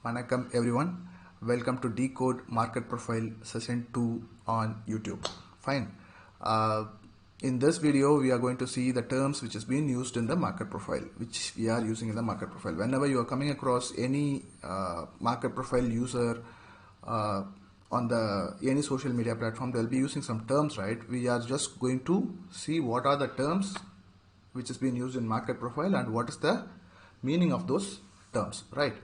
Vanakkam everyone, welcome to Decode Market Profile Session 2 on YouTube. Fine. In this video, we are going to see the terms which is being used in the market profile, which we are using in the market profile. Whenever you are coming across any market profile user on the any social media platform, they'll be using some terms, right? We are just going to see what are the terms which is being used in market profile and what is the meaning of those terms, right?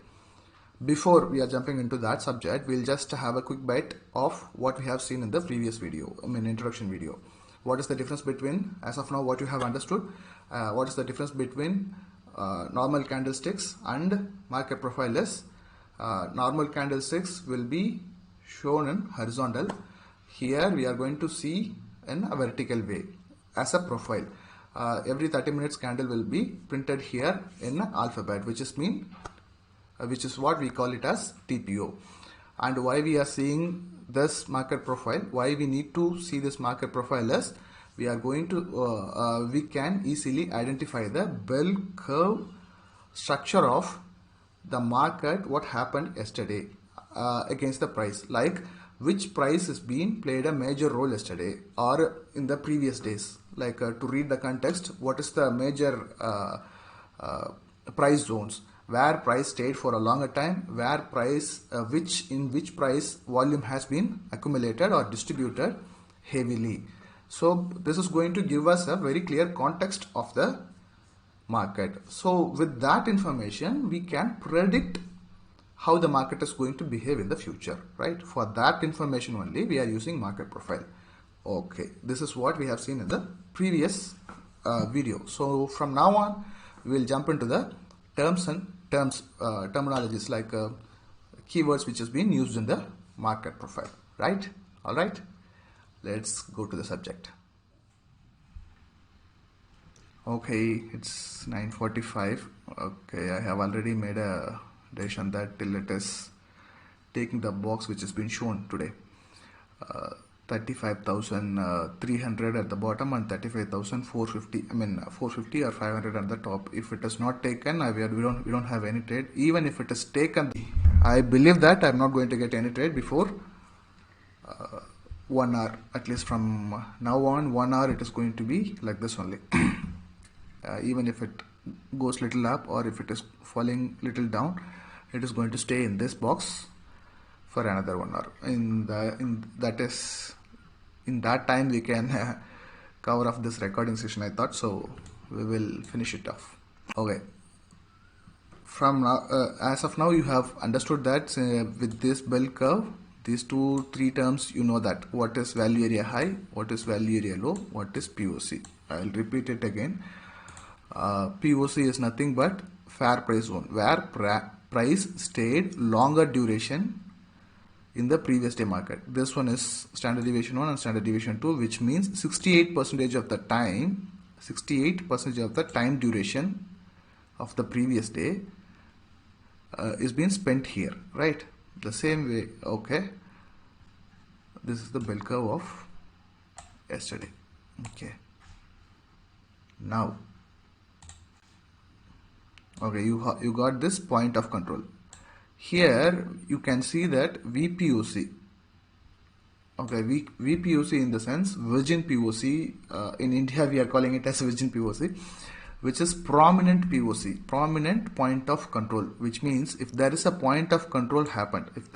Before we are jumping into that subject, we'll just have a quick bite of what we have seen in the previous video, introduction video. What is the difference between, as of now, what you have understood, what is the difference between normal candlesticks and market profile is, normal candlesticks will be shown in horizontal. Here we are going to see in a vertical way as a profile. Every 30 minutes candle will be printed here in alphabet, which is what we call it as TPO. And why we are seeing this market profile, why we need to see this market profile is we are going to we can easily identify the bell curve structure of the market, what happened yesterday against the price, like which price is being played a major role yesterday or in the previous days, like to read the context, what is the major price zones, where price stayed for a longer time, where price which price volume has been accumulated or distributed heavily. So this is going to give us a very clear context of the market. So with that information, we can predict how the market is going to behave in the future, right? For that information only, we are using market profile. Okay, this is what we have seen in the previous video. So from now on, we will jump into the terminologies like keywords which has been used in the market profile, right? All right, let's go to the subject. Okay, it's 9:45. Okay, I have already made a decision that till it is taking the box which has been shown today, 35,300 at the bottom and 35,450. 450 or 500 at the top. If it is not taken, we don't have any trade. Even if it is taken, I believe that I'm not going to get any trade before 1 hour. At least from now on, 1 hour it is going to be like this only. Even if it goes little up or if it is falling little down, it is going to stay in this box for another 1 hour. In that time we can cover off this recording session, I thought, so we will finish it off. Okay, from now, as of now, you have understood that with this bell curve, these 2-3 terms, you know that what is value area high, what is value area low, what is POC. I will repeat it again. POC is nothing but fair price zone, where price stayed longer duration in the previous day market. This one is standard deviation 1 and standard deviation 2, which means 68% of the time, 68% of the time duration of the previous day is being spent here, right? The same way. Okay, this is the bell curve of yesterday. Okay, now, okay, you got this point of control. Here you can see that VPOC. Okay, VPOC in the sense Virgin POC. In India we are calling it as Virgin POC, which is prominent POC, prominent point of control, which means if there is a point of control happened, if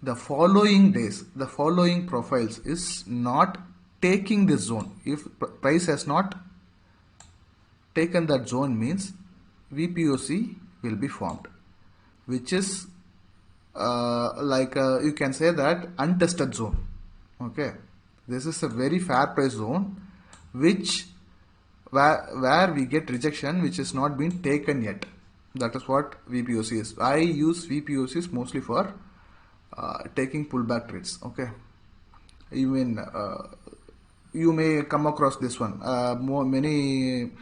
the following days, the following profiles is not taking this zone, if price has not taken that zone, means VPOC will be formed, which is you can say that untested zone. Okay, this is a very fair price zone where we get rejection, which is not been taken yet. That is what VPOC is. I use VPOCs mostly for taking pullback trades. Okay, even you may come across this one. Many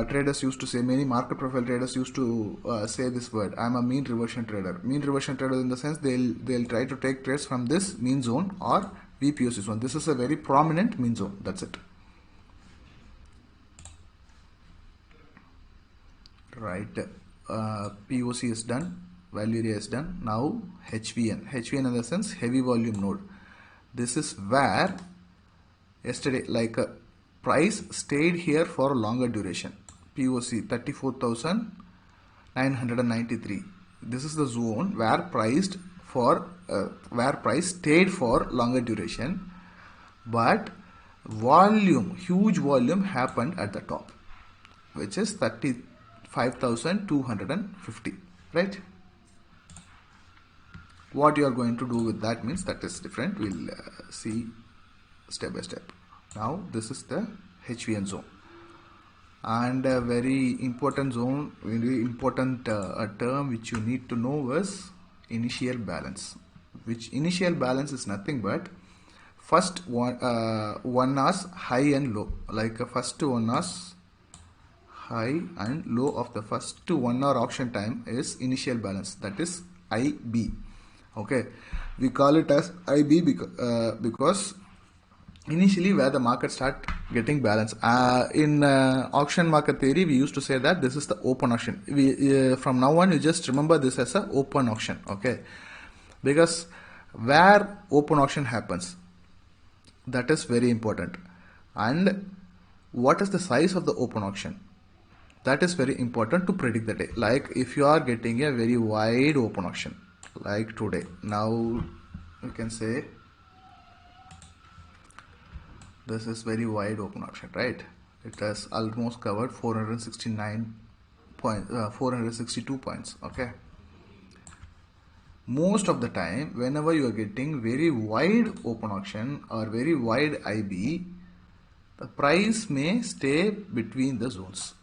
traders used to say, many market profile traders used to say this word: I'm a mean reversion trader. Mean reversion trader in the sense they'll try to take trades from this mean zone or VPOC zone. This is a very prominent mean zone. That's it. right? POC is done, value area is done. Now HVN in the sense heavy volume node. This is where yesterday price stayed here for longer duration. POC 34,993. This is the zone where price stayed for longer duration, but huge volume happened at the top, which is 35,250, right? What you are going to do with that means that is different. We'll see step by step. Now this is the HVN zone, and a very important zone, very important term which you need to know is initial balance. Which initial balance is nothing but first 1 hour's high and low, like first 1 hour's high and low of the first 1 hour auction time is initial balance, that is IB. Okay, we call it as IB because initially where the market start getting balance. In auction market theory, we used to say that this is the open auction. From now on, you just remember this as a open auction, okay? Because where open auction happens, that is very important. And what is the size of the open auction? That is very important to predict the day. Like if you are getting a very wide open auction, like today, now you can say this is very wide open auction, right? It has almost covered 462 points, okay? Most of the time, whenever you are getting very wide open auction or very wide IB, the price may stay between the zones.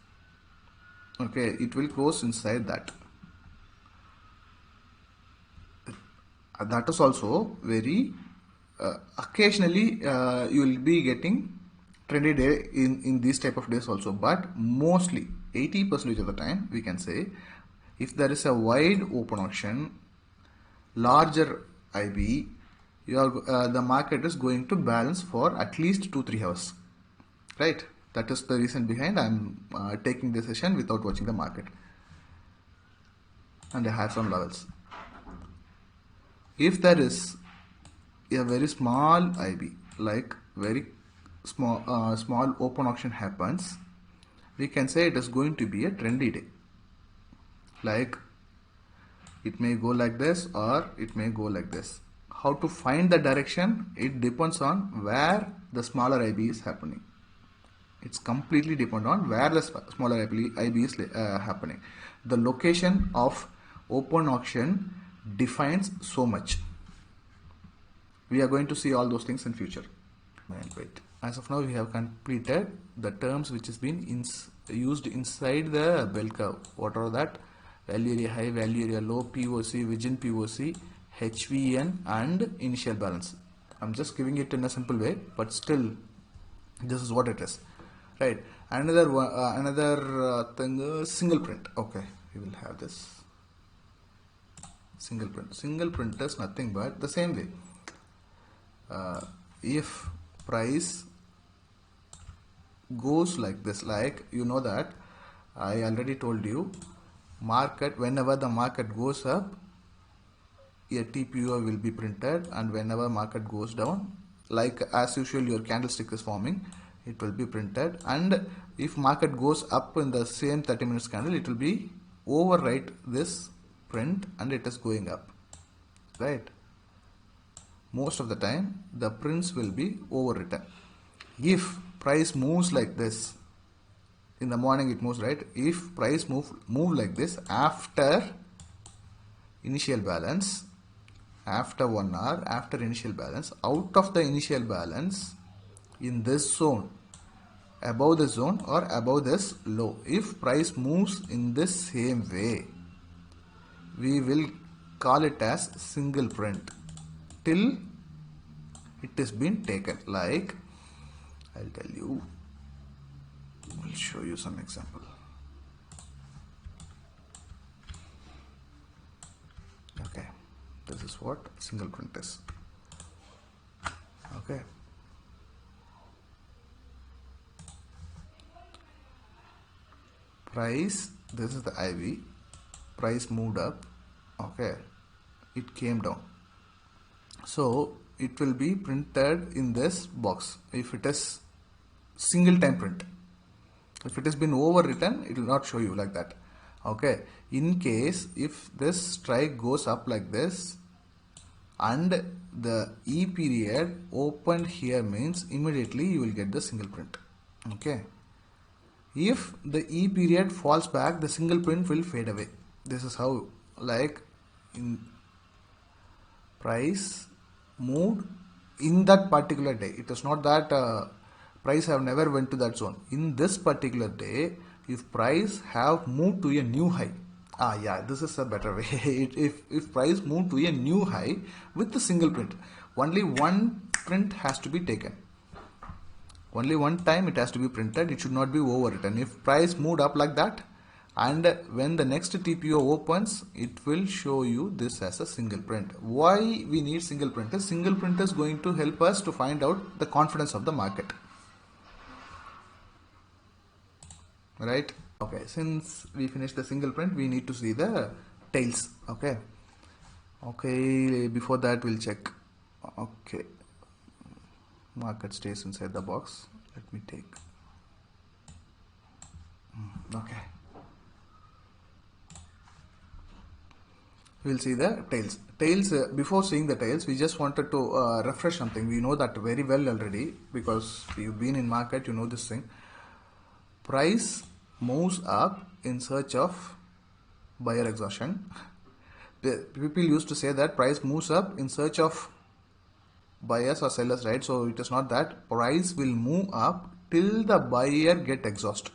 Okay, it will close inside that. That is also very occasionally you will be getting trendy day in these type of days also, but mostly 80% of the time we can say if there is a wide open auction, larger IB, the market is going to balance for at least 2-3 hours, right? That is the reason behind I'm taking this session without watching the market, and I have some levels. If there is a very small IB, like very small open auction happens, we can say it is going to be a trendy day. Like it may go like this or it may go like this. How to find the direction? It depends on where the smaller IB is happening. It's completely depend on where the smaller IB is happening. The location of open auction defines so much. We are going to see all those things in future. And wait. As of now, we have completed the terms which has been used inside the bell curve. What are that? Value area high, value area low, POC, within POC, HVN, and initial balance. I'm just giving it in a simple way, but still, this is what it is, right? Another thing is single print. Okay, we will have this single print. Single print is nothing but the same way. If price goes like this, like you know that I already told you, market, whenever the market goes up, a TPO will be printed, and whenever market goes down, like as usual your candlestick is forming, it will be printed. And if market goes up in the same 30 minutes candle, it will be overwrite this print and it is going up, right? Most of the time the prints will be overwritten. If price moves like this, in the morning it moves, right? If price move like this after initial balance, after 1 hour, after initial balance, out of the initial balance in this zone, above the zone or above this low, if price moves in this same way, we will call it as single print till it has been taken. Like I'll tell you, I'll show you some example. Okay, this is what single print is. Okay, price this is the IV, price moved up, okay, it came down, so it will be printed in this box if it is single time print. If it has been overwritten, it will not show you like that. Okay, in case if this strike goes up like this and the E period opened here, means immediately you will get the single print. Okay, if the E period falls back, the single print will fade away. This is how, like, in price moved in that particular day. It is not that price have never went to that zone. In this particular day, if price have moved to a new high, this is a better way. if price moved to a new high with the single print, only one print has to be taken. Only one time it has to be printed. It should not be overwritten. If price moved up like that, and when the next TPO opens, it will show you this as a single print. Why we need single print? Single print is going to help us to find out the confidence of the market, right? Okay, since we finished the single print, we need to see the tails. Okay, before that we'll check. Okay, market stays inside the box. Let me take. Okay, we'll see the tails. Before seeing the tails, we just wanted to refresh something. We know that very well already because you've been in market, you know this thing. Price moves up in search of buyer exhaustion. People used to say that price moves up in search of buyers or sellers, right? So it is not that. Price will move up till the buyer get exhaust.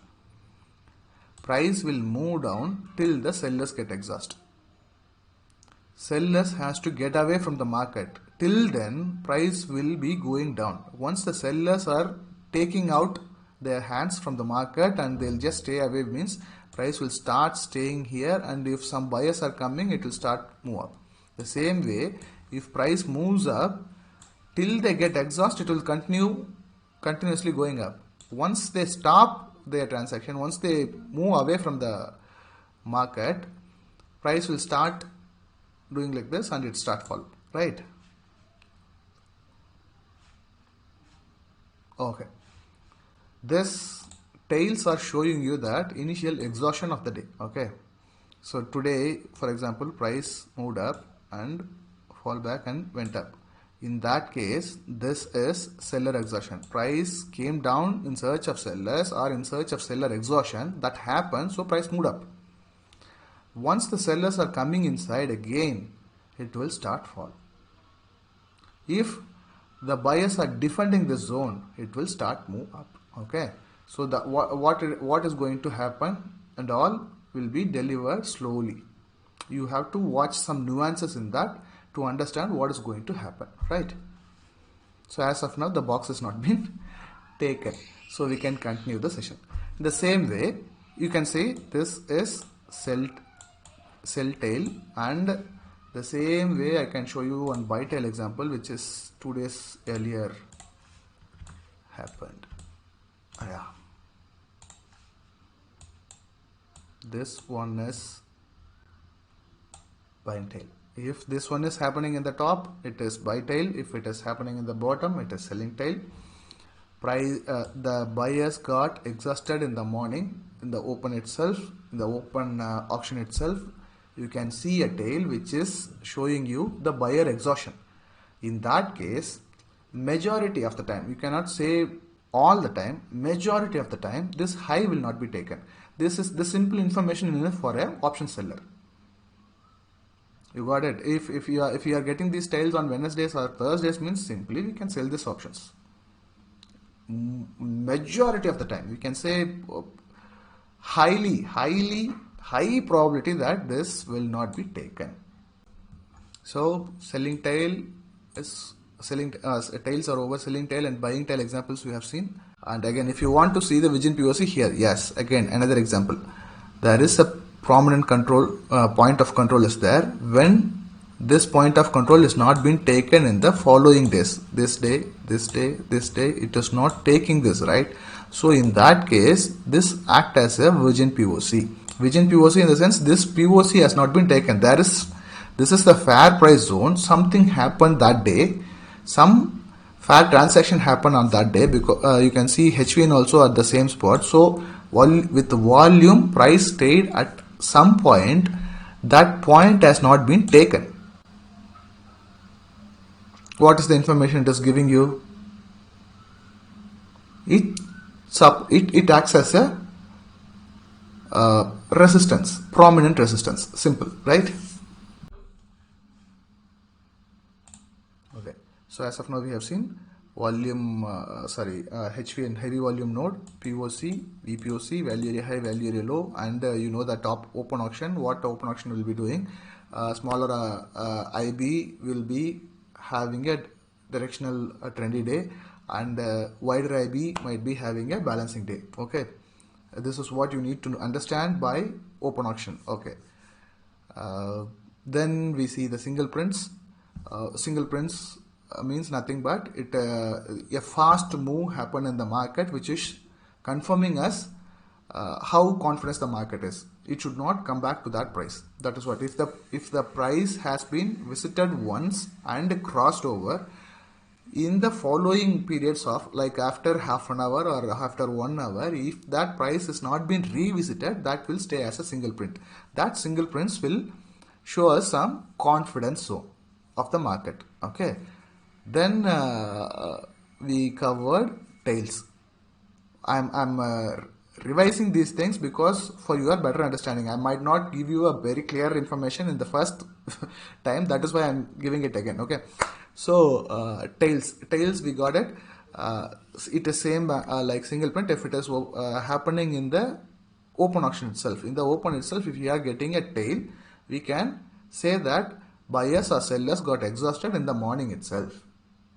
Price will move down till the sellers get exhaust. Sellers has to get away from the market. Till then, price will be going down. Once the sellers are taking out their hands from the market and they'll just stay away, means price will start staying here, and if some buyers are coming, it will start move up. The same way, if price moves up till they get exhaust, it will continuously going up. Once they stop their transaction, once they move away from the market, price will start doing like this and it start fall, right? Okay, this tails are showing you that initial exhaustion of the day. Okay, so today, for example, price moved up and fall back and went up. In that case, this is seller exhaustion. Price came down in search of sellers or in search of seller exhaustion. That happened, so price moved up. Once the sellers are coming inside again, it will start fall. If the buyers are defending this zone, it will start move up. Okay, so the what is going to happen and all will be delivered slowly. You have to watch some nuances in that to understand what is going to happen, right? So as of now, the box has not been taken, so we can continue the session. In the same way, you can say this is sell tail, and the same way I can show you one buy tail example, which is 2 days earlier happened. This one is buy tail. If this one is happening in the top, it is buy tail. If it is happening in the bottom, it is selling tail. Price, the buyers got exhausted in the morning, in the open itself, in the open auction itself. You can see a tail which is showing you the buyer exhaustion. In that case, majority of the time, you cannot say all the time, majority of the time, this high will not be taken. This is the simple information enough for an option seller. You got it? If you are getting these tails on Wednesdays or Thursdays, means simply we can sell these options. Majority of the time, we can say high probability that this will not be taken. So selling tail is tails are over selling tail, and buying tail examples we have seen. And again, if you want to see the Vision POC here, yes, again another example. There is a prominent control point of control is there when this point of control is not been taken in the following days. This day, it is not taking this, right? So in that case, this act as a Virgin POC. Within POC in the sense this POC has not been taken. This is the fair price zone. Something happened that day. Some fair transaction happened on that day, because you can see HVN also at the same spot. So with the volume, price stayed at some point. That point has not been taken. What is the information it is giving you? It acts as a resistance, prominent resistance. Simple, right? Okay. So as of now we have seen volume, HVN, heavy volume node, POC, VPOC, value area high, value area low, and you know the top open auction. What open auction will be doing? Smaller IB will be having a directional trendy day, and wider IB might be having a balancing day. Okay, this is what you need to understand by open auction. Okay, then we see the single prints. Single prints means nothing but a fast move happened in the market, which is confirming us how confident the market is. It should not come back to that price. That is what, if the price has been visited once and crossed over, in the following periods of like after half an hour or after 1 hour, if that price has not been revisited, that will stay as a single print. That single prints will show us some confidence zone of the market. Okay, then we covered tails. I'm revising these things because for your better understanding. I might not give you a very clear information in the first time. That is why I'm giving it again. Okay, so tails we got it. It is same like single print if it is happening in the open auction itself. In the open itself, if you are getting a tail, we can say that buyers or sellers got exhausted in the morning itself.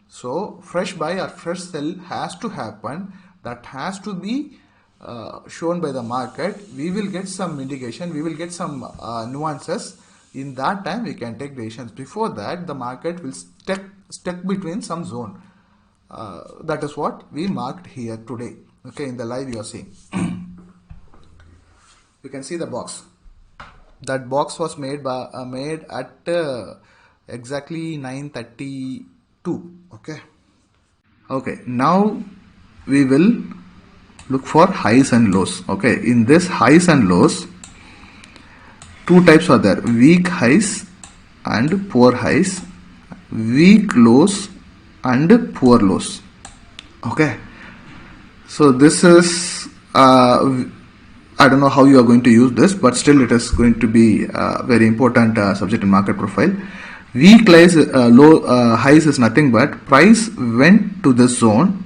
So fresh buy or fresh sell has to happen. That has to be shown by the market. We will get some indication, we will get some nuances. In that time we can take decisions. Before that, the market will stuck between some zone. That is what we marked here today. Okay, in the live you are seeing. You can see the box. That box was made at exactly 9:32. Okay, now we will look for highs and lows. Okay, in this highs and lows, two types are there: weak highs and poor highs, weak lows and poor lows. Okay, so this is I don't know how you are going to use this, but still it is going to be a very important subject in market profile. Weak highs, highs is nothing but price went to this zone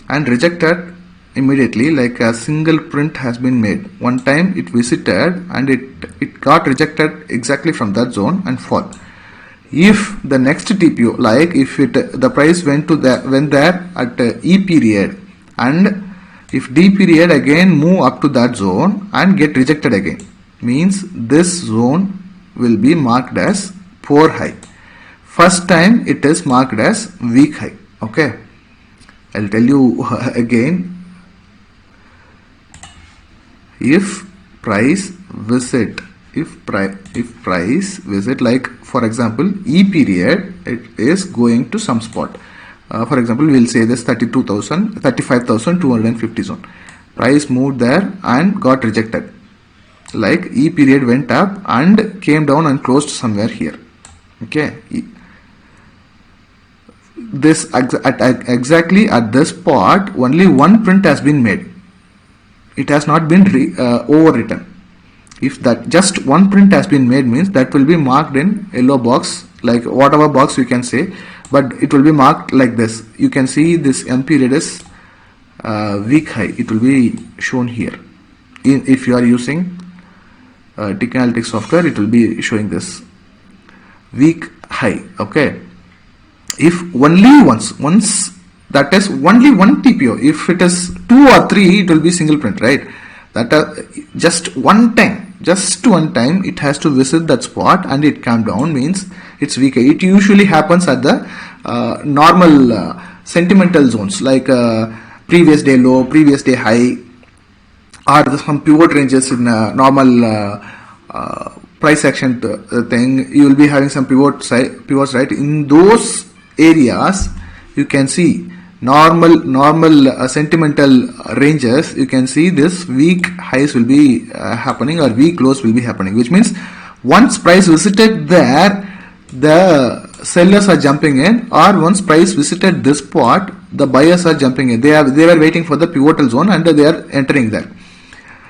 and rejected immediately, like a single print has been made. One time it visited and it got rejected exactly from that zone and fall. If the next TPO, like if the price went there at E period, and if D period again move up to that zone and get rejected again, means this zone will be marked as poor high. First time it is marked as weak high. Okay, I'll tell you again. If price visit, like for example E period, it is going to some spot. For example, we will say this 35,250 zone. Price moved there and got rejected. Like E period went up and came down and closed somewhere here. Okay. This exactly at this spot, only one print has been made. It has not been overwritten. If that just one print has been made, means that will be marked in yellow box, like whatever box you can say, but it will be marked like this. You can see this M period is weak high. It will be shown here. If you are using Tick Analytics software, it will be showing this weak high. Okay. If only once, that is only one TPO. If it is 2 or 3, it will be single print, right? That just one time it has to visit that spot and it come down, means it's weak. It usually happens at the normal sentimental zones, like previous day low, previous day high, or some pivot ranges in normal price action thing. You will be having some pivots, right? In those areas, you can see normal sentimental ranges. You can see this weak highs will be happening, or weak lows will be happening, which means once price visited there, the sellers are jumping in, or once price visited this spot, the buyers are jumping in. They were waiting for the pivotal zone and they are entering there.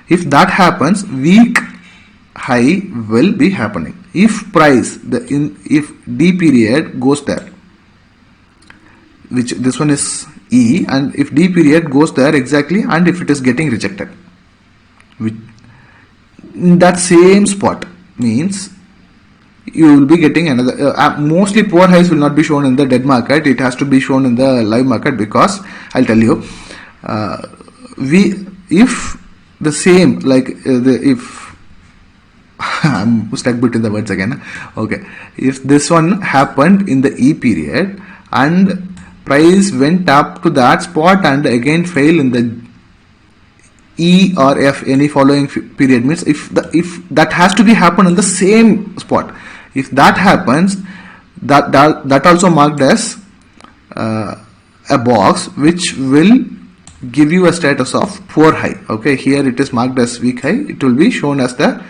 If that happens, weak high will be happening. If price, if D period goes there, which this one is E, and if D period goes there exactly, and if it is getting rejected, in that same spot, means you will be getting another. Mostly poor highs will not be shown in the dead market. It has to be shown in the live market, because I'll tell you, if the same, like if I'm stuck between the words again. Okay, if this one happened in the E period and price went up to that spot and again fail in the E or F, any following period, means if that has to be happen in the same spot. If that happens, that also marked as a box which will give you a status of poor high. Okay, here it is marked as weak high. It will be shown as the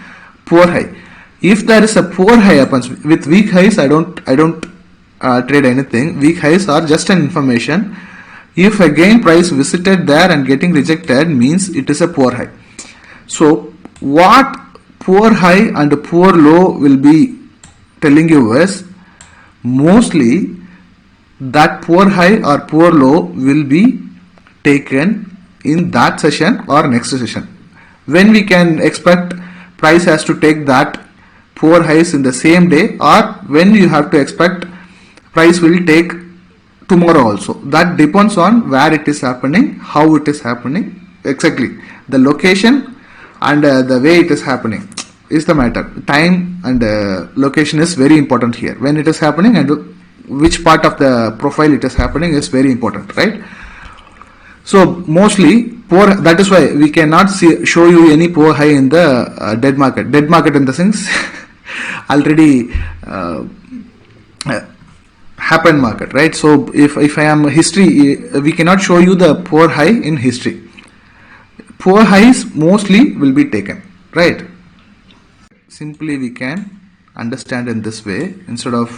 poor high. If there is a poor high happens with weak highs, I don't trade anything. Weak highs are just an information. If again price visited there and getting rejected, means it is a poor high. So what poor high and poor low will be telling you is, mostly that poor high or poor low will be taken in that session or next session. When we can expect price has to take that poor highs in the same day, or when you have to expect price will take tomorrow also. That depends on where it is happening, how it is happening, exactly the location and the way it is happening is the matter. Time and location is very important here. When it is happening and which part of the profile it is happening is very important, right? So mostly poor, that is why we cannot show you any poor high in the dead market. Dead market in the sense already happened market, right? So if I am history, we cannot show you the poor high in history. Poor highs mostly will be taken, right? Simply we can understand in this way. Instead of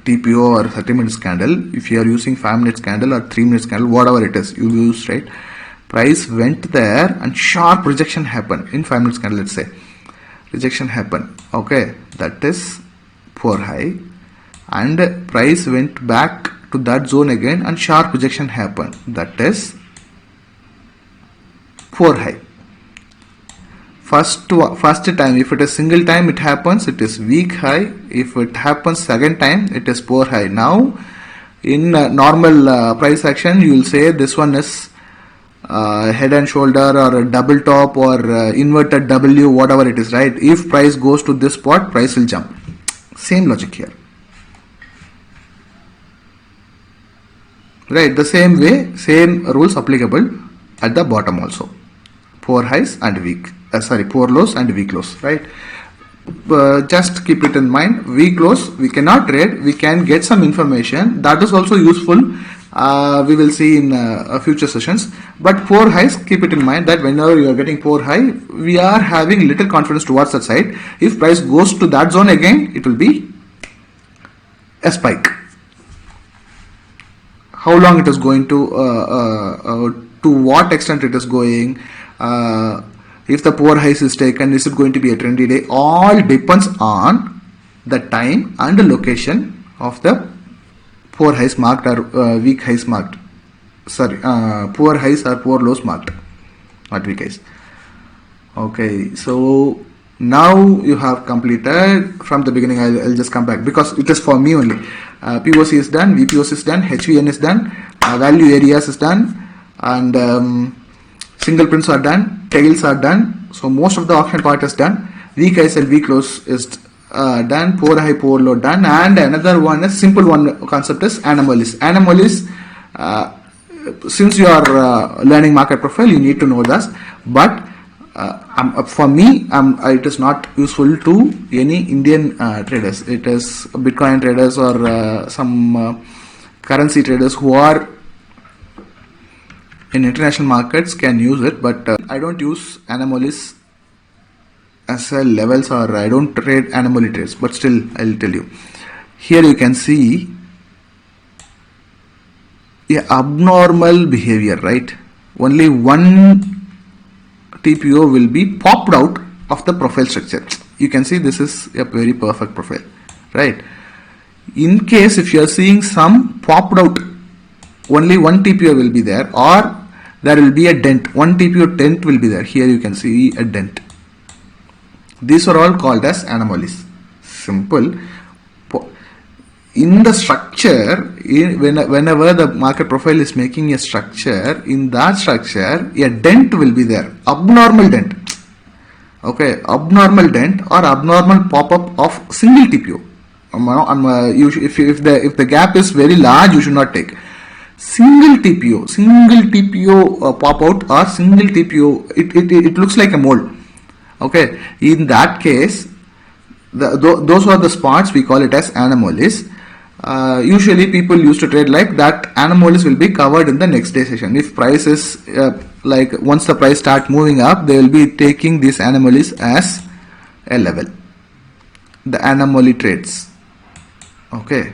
TPO or 30-minute candle, if you are using 5-minute candle or 3-minute candle, whatever it is you use, right? Price went there and sharp rejection happened in 5-minute candle. Let's say rejection happened. Okay, that is poor high, and price went back to that zone again and sharp rejection happened. That is poor high. First time, if it is single time it happens, it is weak high. If it happens second time, it is poor high. Now in normal price action, you will say this one is head and shoulder or a double top or inverted W, whatever it is, right? If price goes to this spot, price will jump. Same logic here, right? The same way, same rules applicable at the bottom also. Poor highs and weak, poor lows and weak lows, right? Just keep it in mind. Weak lows we cannot trade. We can get some information that is also useful. We will see in future sessions. But poor highs, keep it in mind that whenever you are getting poor high, we are having little confidence towards that side. If price goes to that zone again, it will be a spike. How long it is going to what extent it is going, if the poor highs is taken, is it going to be a trendy day? All depends on the time and the location of the poor highs marked or weak highs marked. Poor highs or poor lows marked, not weak highs. Okay, so now you have completed from the beginning. I'll just come back because it is for me only. POC is done, VPOC is done, HVN is done, value areas is done, and single prints are done, tails are done. So most of the option part is done. Weak highs and weak lows is done, poor high, poor low done, and another one is simple one concept is anomalies. Anomalies, since you are learning market profile, you need to know this, but for me, it is not useful to any Indian traders. It is Bitcoin traders or some currency traders who are in international markets can use it, but I don't use anomalies as levels, or I don't trade anomaly trades, but still I'll tell you. Here you can see abnormal behavior, right? Only one TPO will be popped out of the profile structure. You can see this is a very perfect profile, right? In case if you are seeing some popped out, only one TPO will be there, or there will be a dent. One TPO dent will be there. Here you can see a dent. These are all called as anomalies. Simple. In the structure, whenever the market profile is making a structure, in that structure a dent will be there, abnormal dent. Okay, abnormal dent or abnormal pop-up of single TPO. If the gap is very large, you should not take. Single TPO pop out or single TPO, it looks like a mole. Okay, in that case, those are the spots, we call it as anomalies. Usually people used to trade like that. Anomalies will be covered in the next day session. If price is like once the price start moving up, they will be taking these anomalies as a level, the anomaly trades. Okay,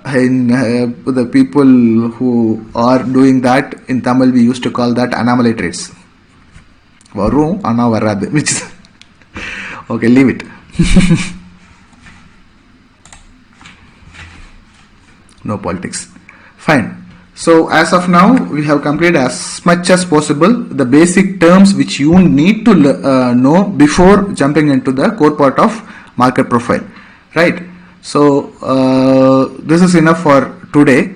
in the people who are doing that in Tamil, we used to call that anomaly trades. Varum ana varadu, which is okay, leave it. No politics. Fine. So as of now, we have completed as much as possible the basic terms which you need to know before jumping into the core part of market profile, right? So this is enough for today.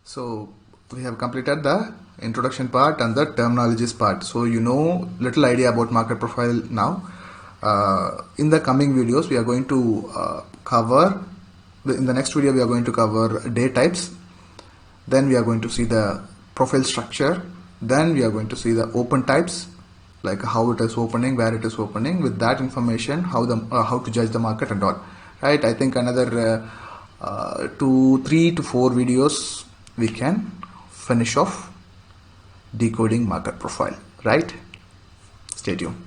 So we have completed the introduction part and the terminologies part. So you know little idea about market profile now. In the coming videos, we are going to cover. In the next video, we are going to cover day types. Then we are going to see the profile structure. Then we are going to see the open types, like how it is opening, where it is opening. With that information, how to judge the market and all. Right? I think another 3 to 4 videos we can finish off decoding market profile. Right? Stay tuned.